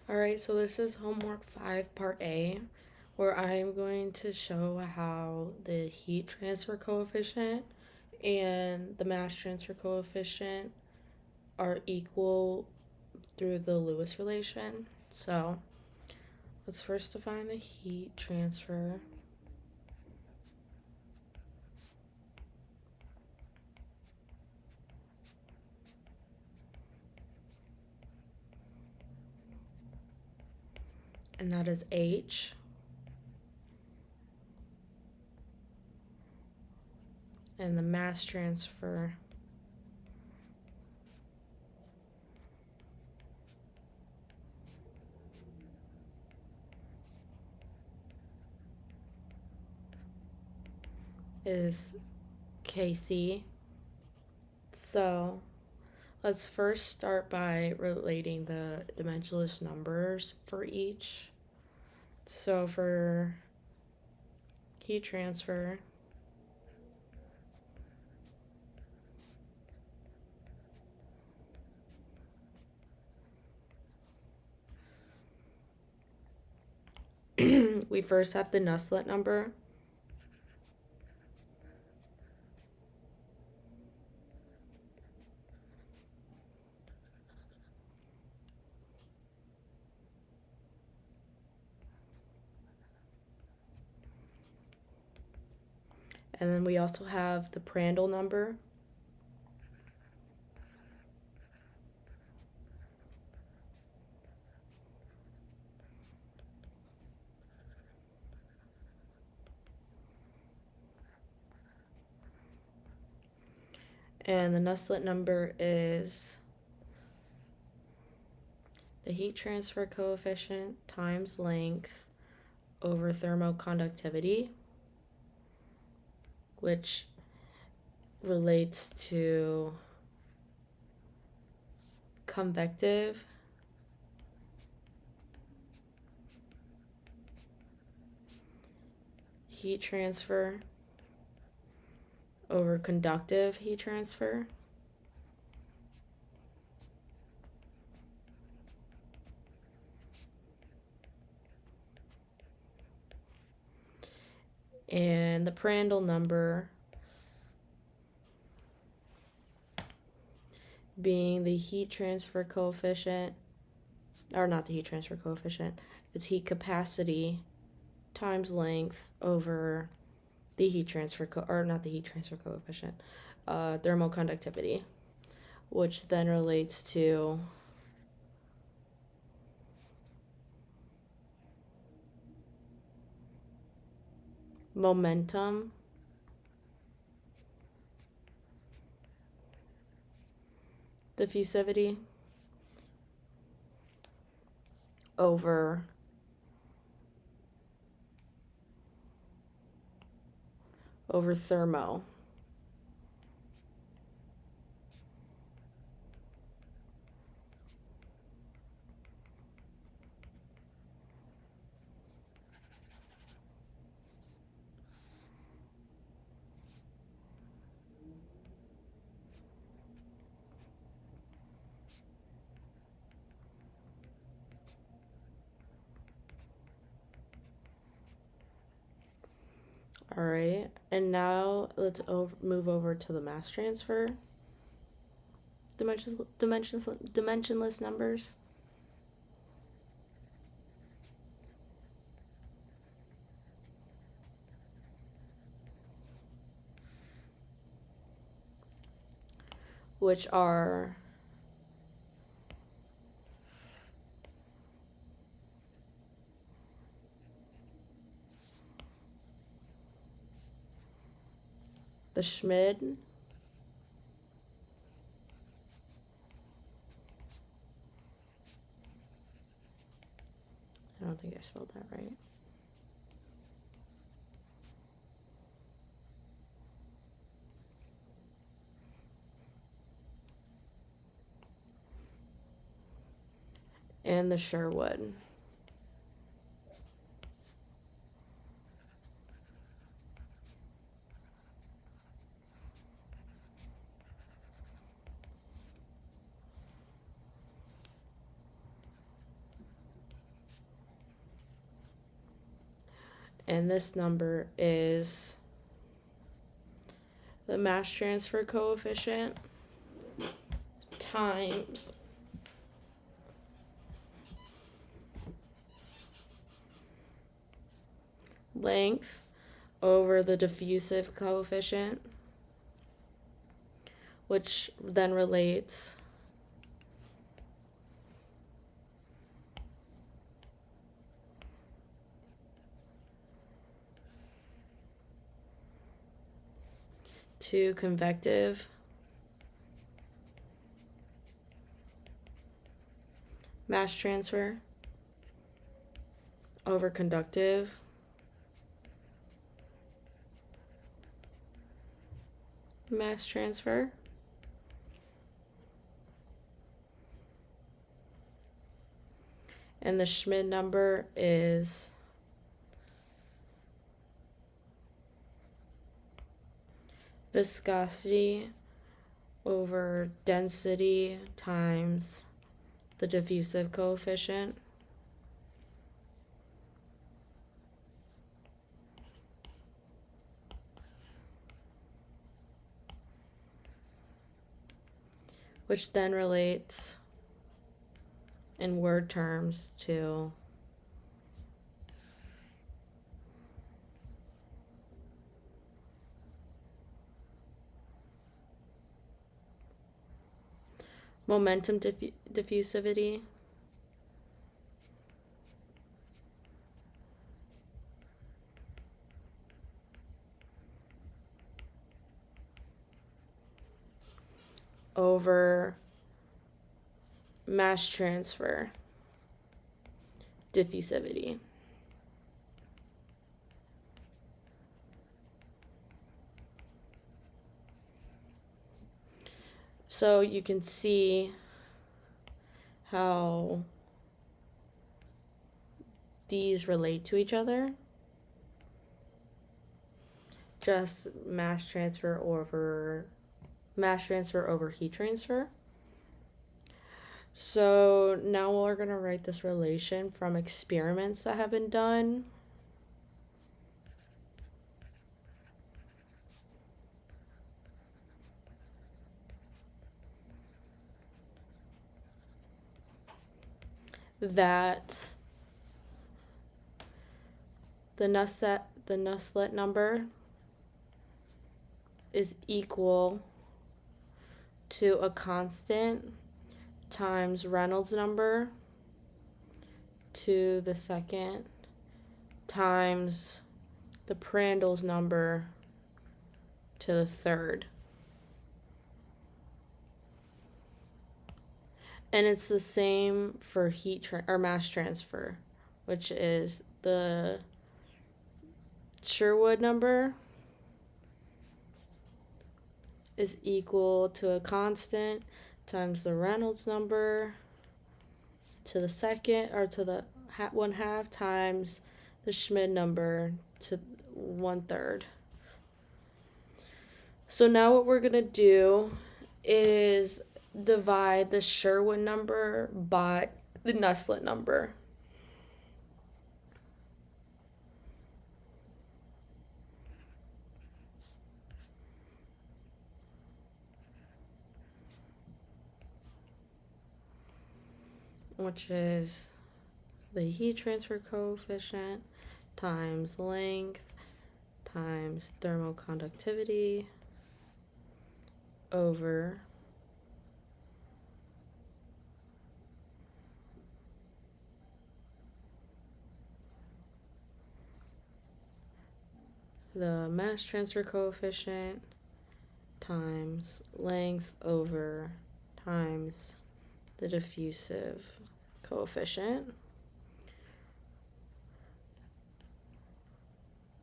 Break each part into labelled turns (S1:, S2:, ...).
S1: Alright, so this is homework 5, part A, where I am going to show how the heat transfer coefficient and the mass transfer coefficient are equal through the Lewis relation. So let's first define the heat transfer. And that is H. And the mass transfer is Kc. So let's first start by relating the dimensionless numbers for each. So for heat transfer, we first have the Nusselt number. And then we also have the Prandtl number. And the Nusselt number is the heat transfer coefficient times length over thermoconductivity, which relates to convective heat transfer over conductive heat transfer. And the Prandtl number being the heat transfer coefficient, or not the heat transfer coefficient, it's heat capacity times length over the heat transfer, or not the heat transfer coefficient, thermoconductivity, which then relates to momentum diffusivity over thermo. All right, and now let's move over to the mass transfer dimensionless numbers. Which are the Schmid, I don't think I spelled that right, and the Sherwood. And this number is the mass transfer coefficient times length over the diffusive coefficient, which then relates to convective mass transfer over conductive mass transfer. And the Schmidt number is viscosity over density times the diffusive coefficient. Which then relates in word terms to momentum diffusivity over mass transfer diffusivity. So you can see how these relate to each other. Just mass transfer over heat transfer. So now we're going to write this relation from experiments that have been done. That the Nusselt number is equal to a constant times Reynolds number to the second times the Prandtl number to the third. And it's the same for mass transfer, which is the Sherwood number is equal to a constant times the Reynolds number to the second, or to the 1/2 times the Schmidt number to 1/3. So now what we're going to do is divide the Sherwood number by the Nusselt number. Which is the heat transfer coefficient times length times thermoconductivity over the mass transfer coefficient times length over times the diffusive coefficient.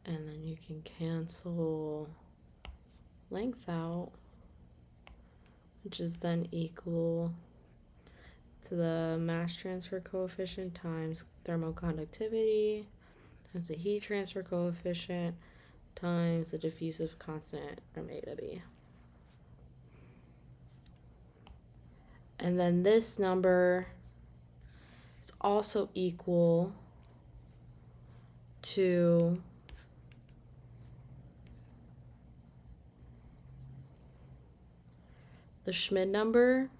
S1: And then you can cancel length out, which is then equal to the mass transfer coefficient times thermoconductivity times the heat transfer coefficient times the diffusive constant from A to B. And then this number is also equal to the Schmidt number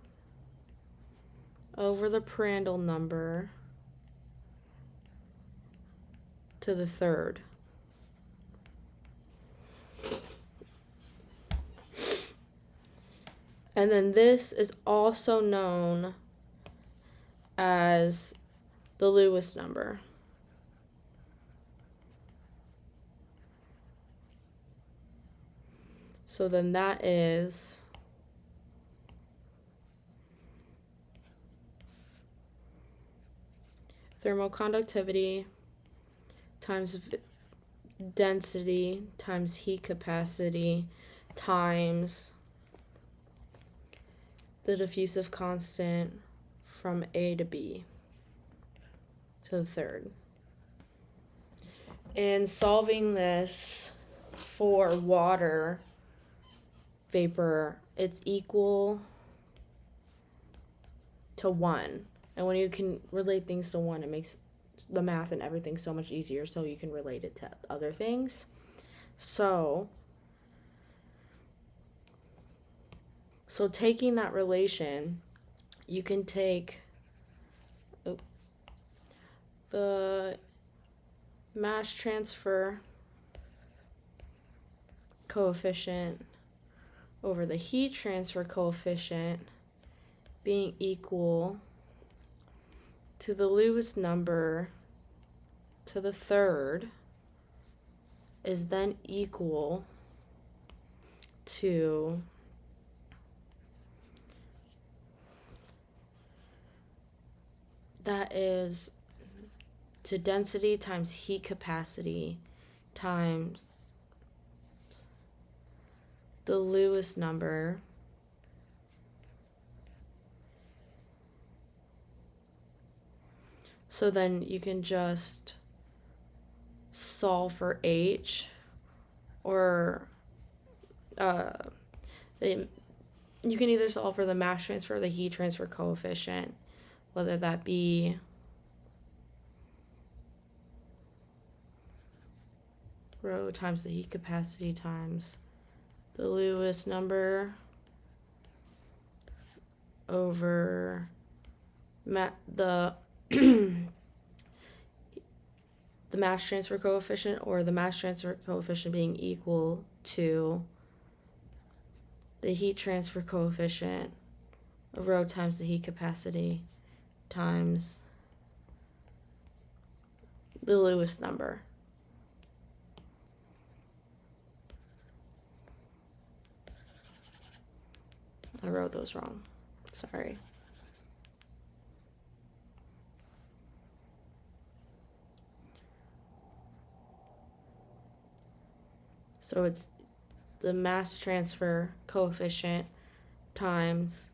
S1: over the Prandtl number to the third. And then this is also known as the Lewis number. So then that is thermal conductivity times density times heat capacity times the diffusive constant from A to B to the third. And solving this for water vapor, it's equal to 1. And when you can relate things to 1, it makes the math and everything so much easier, so you can relate it to other things. So taking that relation, you can take the mass transfer coefficient over the heat transfer coefficient being equal to the Lewis number to the third is then equal to that is to density times heat capacity times the Lewis number so then you can just solve for H or you can either solve for the mass transfer or the heat transfer coefficient, whether that be rho times the heat capacity times the Lewis number over the mass transfer coefficient, or the mass transfer coefficient being equal to the heat transfer coefficient of rho times the heat capacity times the Lewis number. I wrote those wrong. Sorry. So it's the mass transfer coefficient times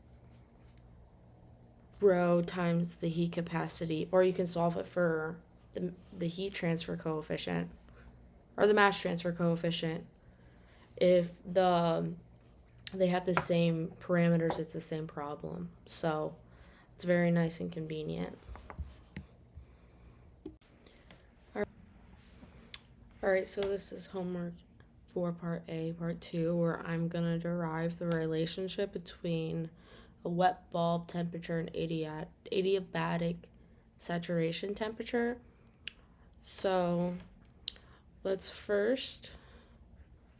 S1: rho times the heat capacity, or you can solve it for the heat transfer coefficient or the mass transfer coefficient. If they have the same parameters, it's the same problem. So it's very nice and convenient. All right, so this is homework for part A, part 2, where I'm going to derive the relationship between a wet bulb temperature and adiabatic saturation temperature. So let's first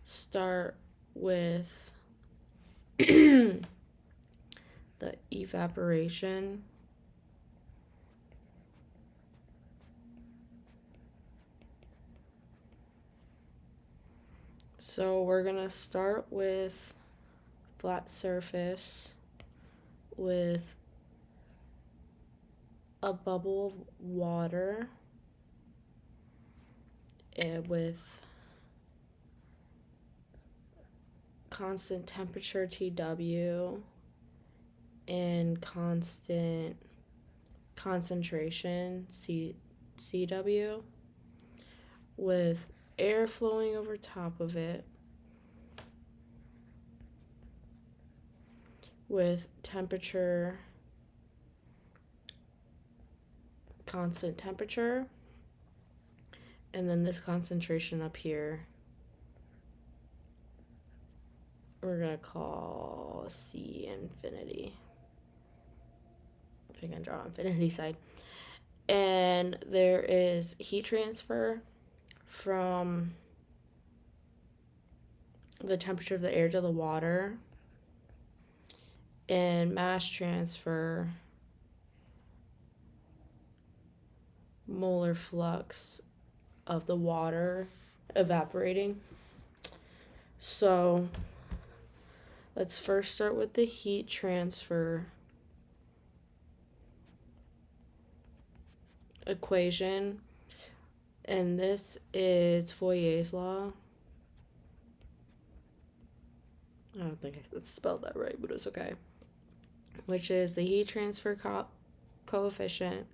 S1: start with the evaporation. So we're going to start with flat surface with a bubble of water with constant temperature TW and constant concentration CW with air flowing over top of it with temperature, constant temperature, and then this concentration up here we're going to call C infinity. I'm going to draw infinity side. And there is heat transfer from the temperature of the air to the water, and mass transfer, molar flux of the water evaporating. So let's first start with the heat transfer equation, and this is Fourier's law. I don't think I spelled that right, but it's okay. Which is the heat transfer coefficient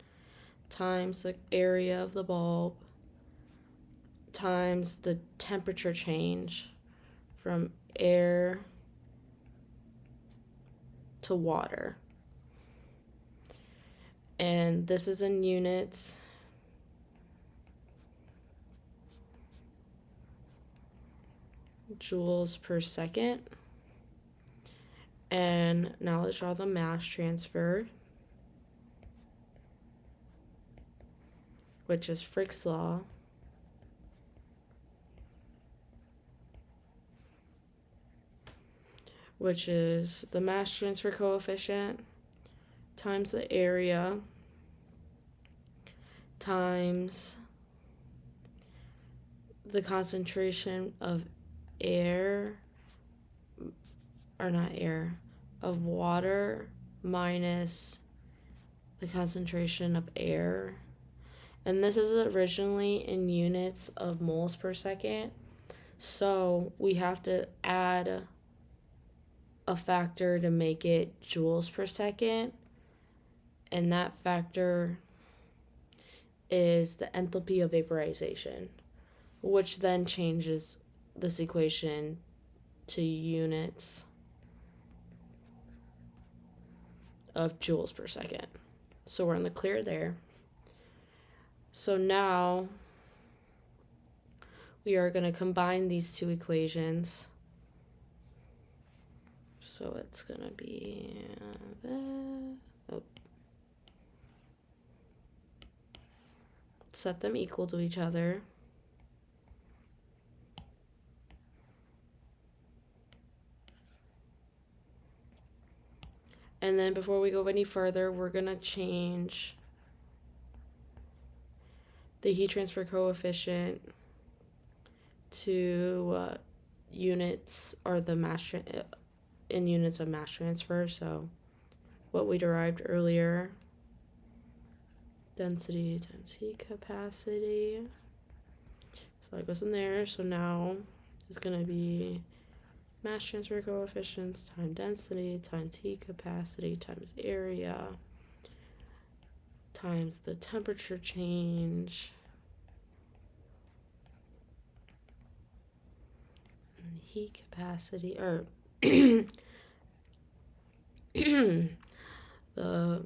S1: times the area of the bulb times the temperature change from air to water. And this is in units. Joules per second. And now let's draw the mass transfer, which is Fick's law. Which is the mass transfer coefficient times the area times the concentration of of water minus the concentration of air. And this is originally in units of moles per second. So we have to add a factor to make it joules per second. And that factor is the enthalpy of vaporization, which then changes this equation to units of joules per second. So we're in the clear there. So now we are going to combine these two equations. So it's going to be set them equal to each other. And then before we go any further, we're going to change the heat transfer coefficient to units, or the mass in units of mass transfer. So what we derived earlier, density times heat capacity. So that goes in there. So now it's going to be mass transfer coefficients times density times heat capacity times area times the temperature change and the heat capacity, or the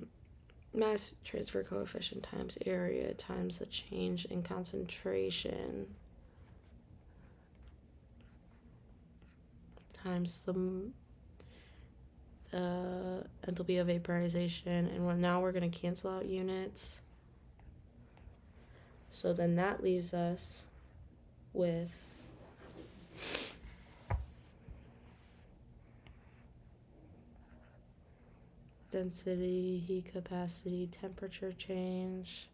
S1: mass transfer coefficient times area times the change in concentration times the enthalpy of vaporization. And now we're going to cancel out units. So then that leaves us with density, heat capacity, temperature change.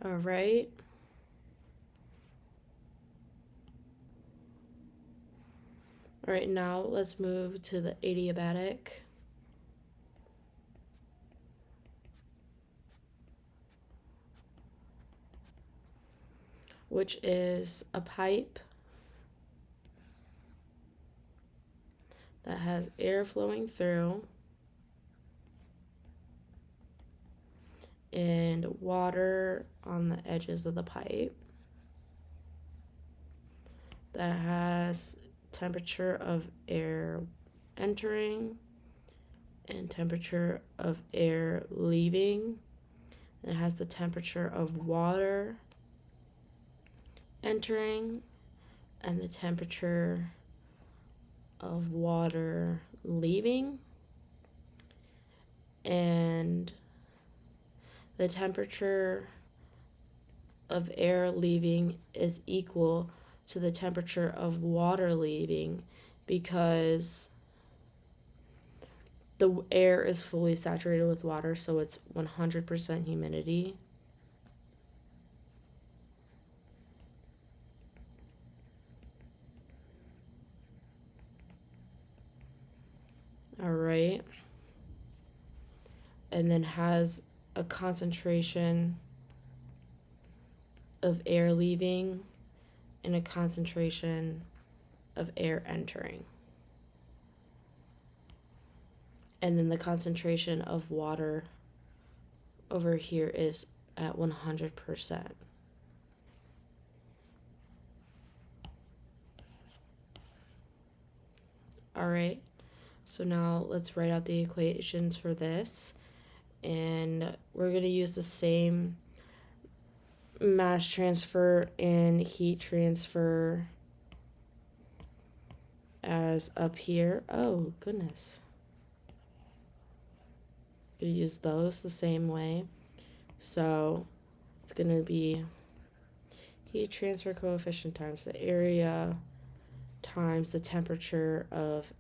S1: All right. All right, now let's move to the adiabatic. Which is a pipe that has air flowing through and water on the edges of the pipe that has temperature of air entering and temperature of air leaving. It has the temperature of water entering and the temperature of water leaving. And the temperature of air leaving is equal to the temperature of water leaving because the air is fully saturated with water, so it's 100% humidity. All right. And then has a concentration of air leaving and a concentration of air entering. And then the concentration of water over here is at 100%. All right, so now let's write out the equations for this. And we're going to use the same mass transfer and heat transfer as up here. Oh, goodness. Going to use those the same way. So it's going to be heat transfer coefficient times the area times the temperature of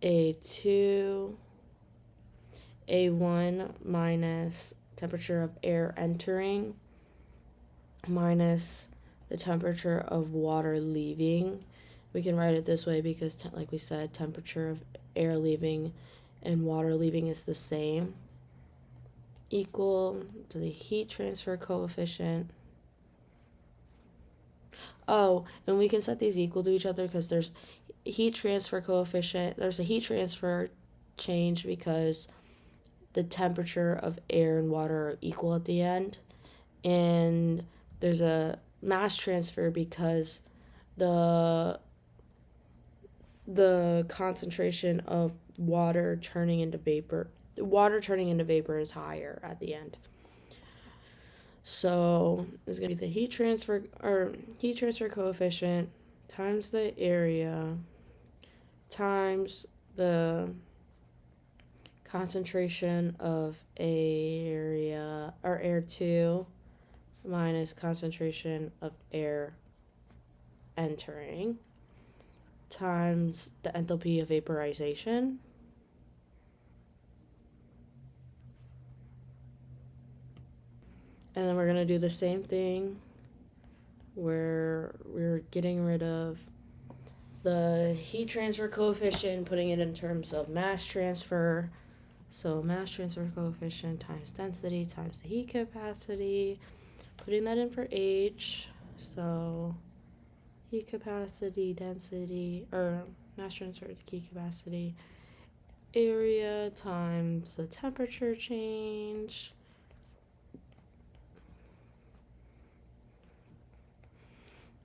S1: A2, A1 minus temperature of air entering minus the temperature of water leaving. We can write it this way because, like we said, temperature of air leaving and water leaving is the same, equal to the heat transfer coefficient. Oh, and we can set these equal to each other because there's heat transfer coefficient. There's a heat transfer change because the temperature of air and water are equal at the end. And there's a mass transfer because the concentration of water turning into vapor is higher at the end. So it's going to be the heat transfer coefficient times the area times the concentration of area or air 2 minus concentration of air entering times the enthalpy of vaporization and then we're going to do the same thing where we're getting rid of the heat transfer coefficient, putting it in terms of mass transfer. So mass transfer coefficient times density times the heat capacity, putting that in for H. So heat capacity, density, or mass transfer to heat capacity, area times the temperature change.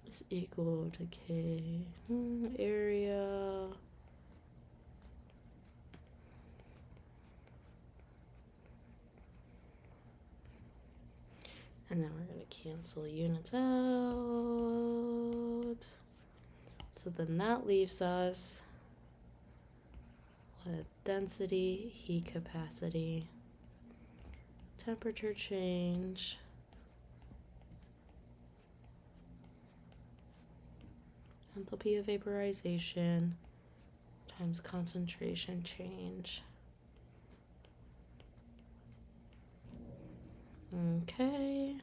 S1: Is equal to K area and then we're going to cancel units out. So then that leaves us with density, heat capacity, temperature change, enthalpy of vaporization times concentration change. Okay,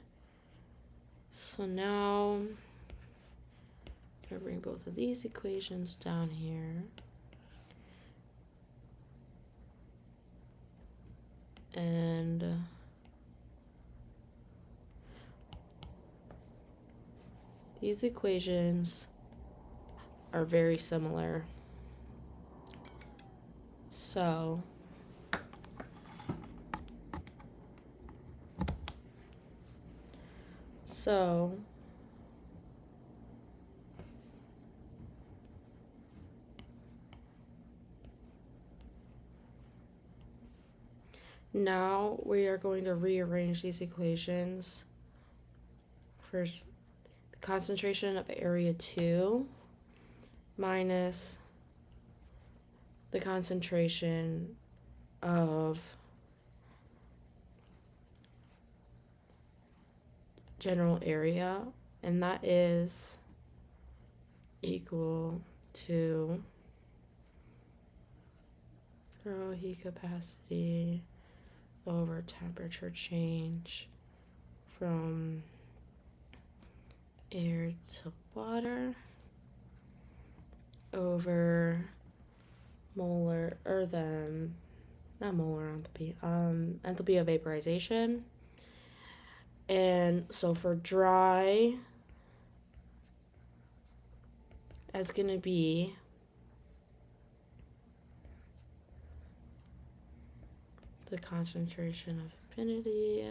S1: so now I'm going to bring both of these equations down here. And these equations are very similar. So Now we are going to rearrange these equations. First, the concentration of area 2 minus the concentration of general area, and that is equal to grow heat capacity over temperature change from air to water over molar, or the, not molar enthalpy, enthalpy of vaporization. And so for dry, it's going to be the concentration of infinity,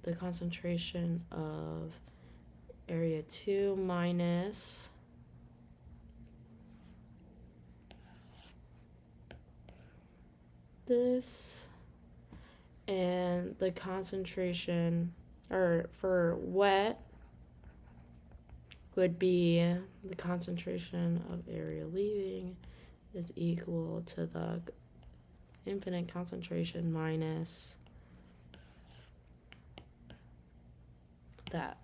S1: the concentration of area 2 minus this, and the concentration, or for wet, would be the concentration of area leaving is equal to the infinite concentration minus that.